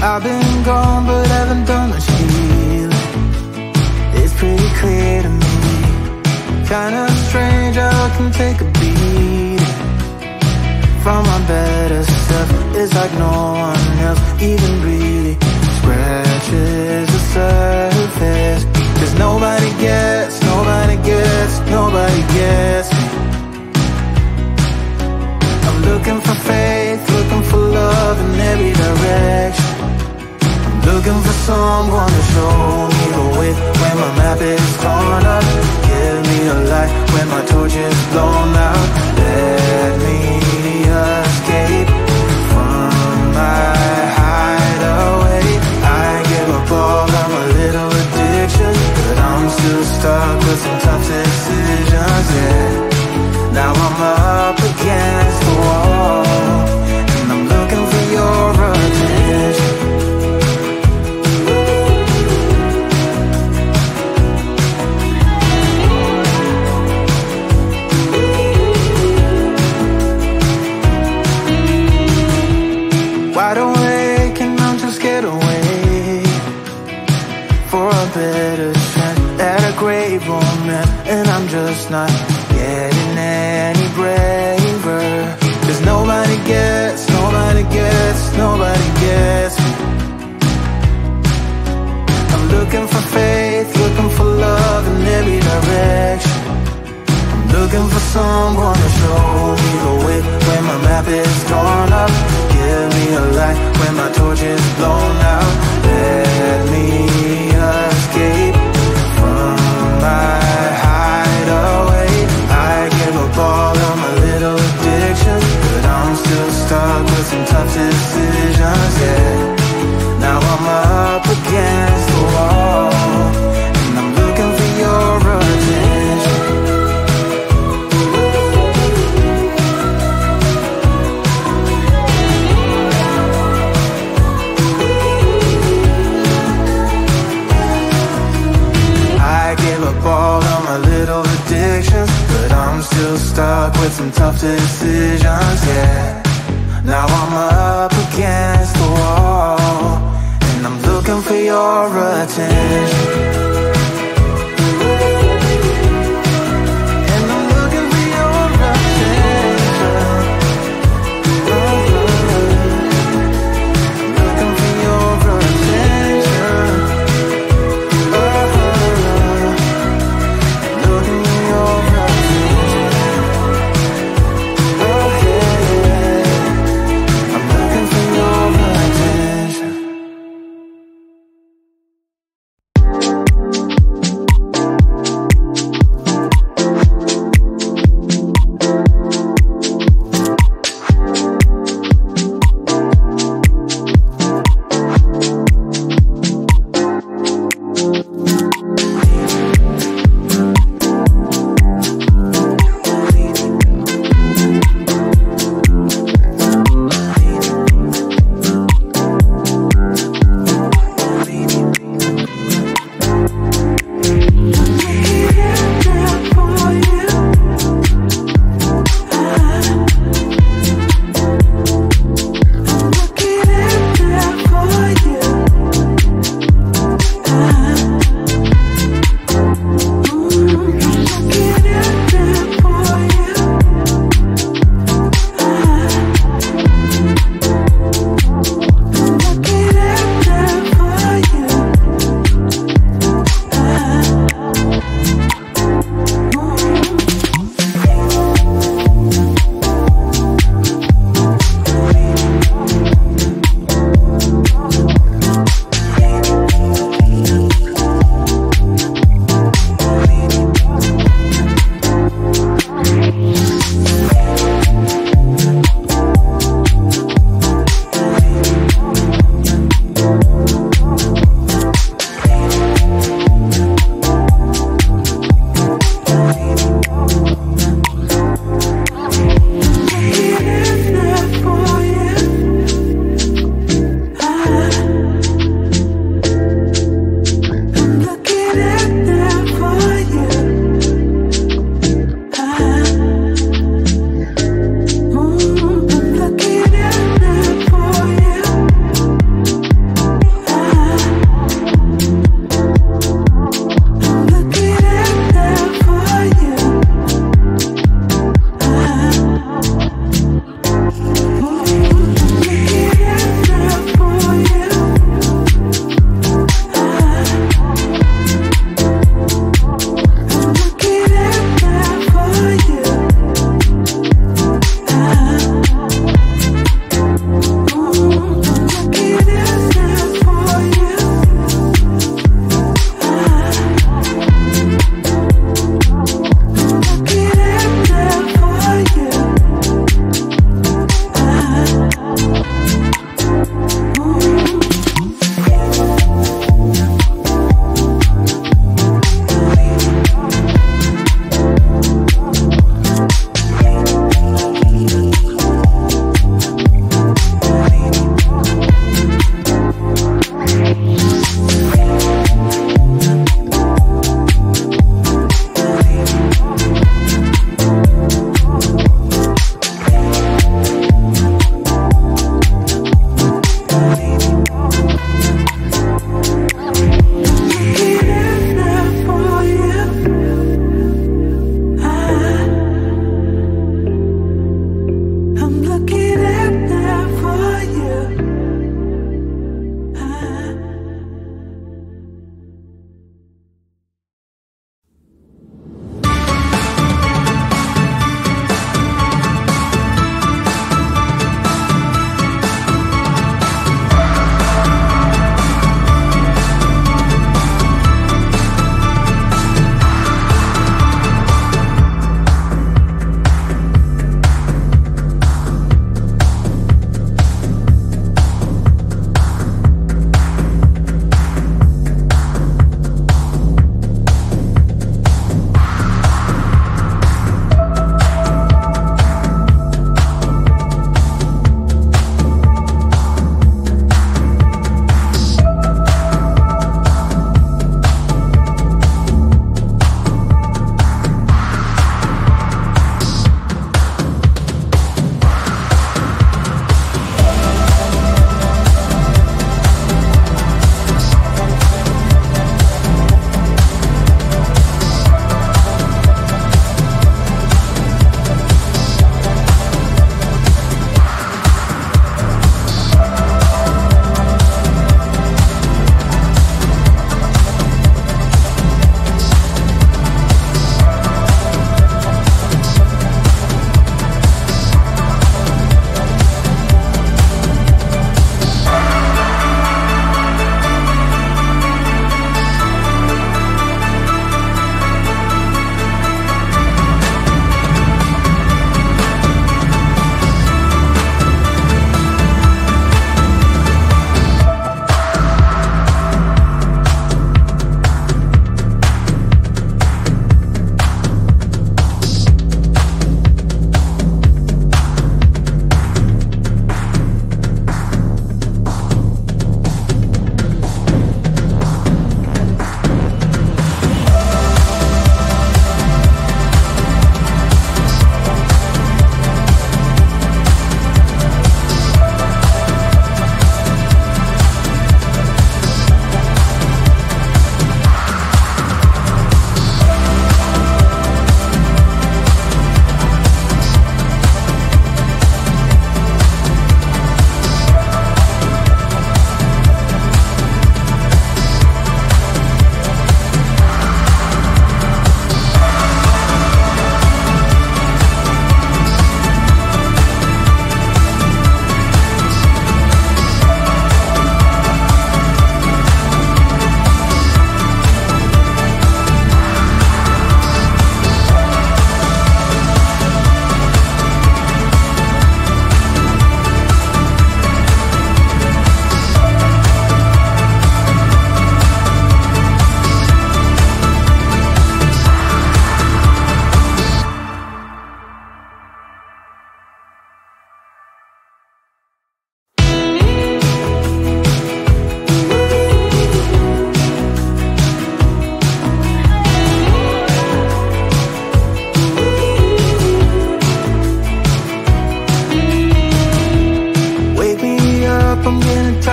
I've been gone but haven't done much healing. It's pretty clear to me. Kinda strange how I can take a beating from my better stuff. It's like no one else even really scratches the surface. 'Cause nobody gets me. I'm looking for faith, looking for love in every direction. I'm looking for someone to show me the way when my map is torn up. Give me a light when my torch is blown out. Let me escape from my hideaway. I give up all of my little addictions, but I'm still stuck with some tough decisions, yeah. Now I'm up against the wall, and I'm looking for your attention. Wide awake and I'm just scared away for a better chance at a great romance, and I'm just not getting any braver. 'Cause nobody gets me. I'm looking for faith, looking for love in every direction. I'm looking for someone to show me the way when my map is torn up. Give me a light when my torch is blown out. Let me escape from my hideaway. I give up all of my little addictions, but I'm still stuck with some tough decisions, yeah. Now I'm up against the wall, and I'm looking for your attention. I give up all of my little addictions, but I'm still stuck with some tough decisions, yeah. Now I'm up against the wall.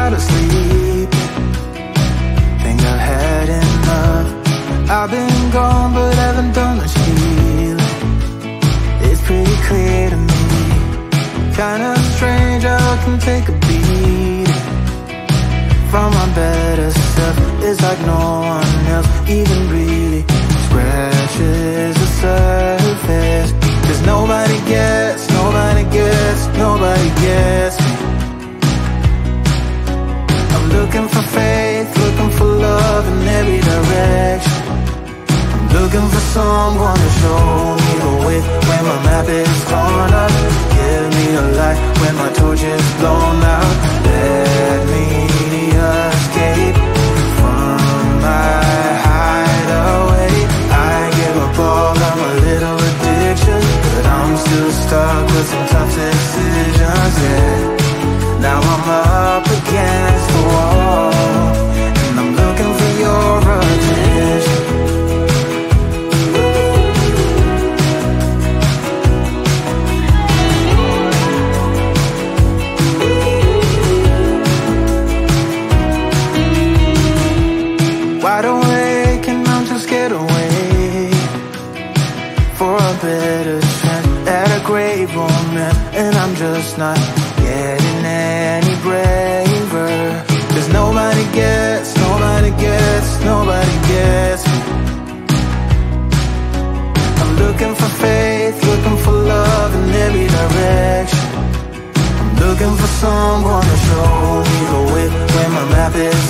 out of sleep. Think I've had enough. I've been gone but haven't done much healing. It's pretty clear to me, kinda strange how I can take a beating from my better self. It's like no one else even really scratches the surface. 'Cause nobody gets, nobody gets, nobody gets me. I'm looking for faith, looking for love in every direction. I'm looking for someone to show me the way when my map is torn up. Give me a light when my torch is blown out. Let me escape from my hideaway. I give up all of my little addictions, but I'm still stuck with some tough decisions, yeah. Now I'm up against the wall, and I'm looking for your attention. Wide awake and I'm too scared to wait for a better chance at a great romance, and I'm just not getting any braver. 'Cause nobody gets, nobody gets, nobody gets me. I'm looking for faith, looking for love in every direction. I'm looking for someone to show me the way when my map is